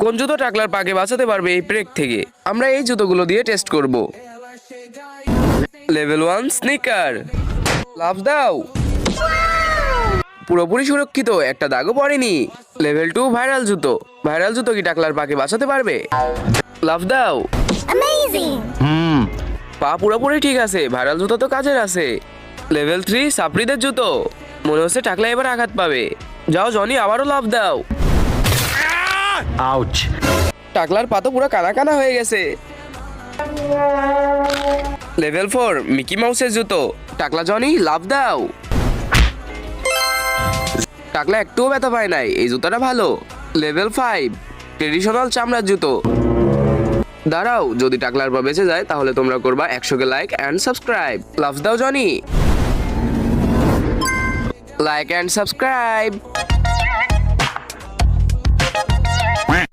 কোন জুতো টাকলার পাকে বাঁচাতে পারবে এই ব্রেক থেকে? আমরা এই জুতোগুলো দিয়ে টেস্ট করব। Level 1 sneaker. লাফ দাও। পুরোপুরি সুরক্ষিত, একটা দাগও পড়েনি। লেভেল 2 ভাইরাল জুতো। ভাইরাল জুতো কি টাকলার পাকে বাঁচাতে পারবে? লাফ দাও। পা পুরোপুরি ঠিক আছে, ভাইরাল জুতো তো কাজের আছে। লেভেল 3 সাপড়িদের জুতো। মনে হচ্ছে টাকলা এবার আঘাত পাবে। যাও জনি, আবারও লাফ দাও। আউচ। টাকলার পা তো পুরো কানা কানা হয়ে গেছে। লেভেল 4 মিকি মাউসের জুতো। টাকলা জনি, লাফ দাও। টাকলা একটুও ব্যথা পায় নাই, এই জুতোটা ভালো। লেভেল 5 ট্রেডিশনাল চামড়ার জুতো। দাঁড়াও, যদি টাকলার পা বেঁচে যায় তাহলে তোমরা করবা 100 কে লাইক এন্ড সাবস্ক্রাইব। লাফ দাও জনি। Like and subscribe.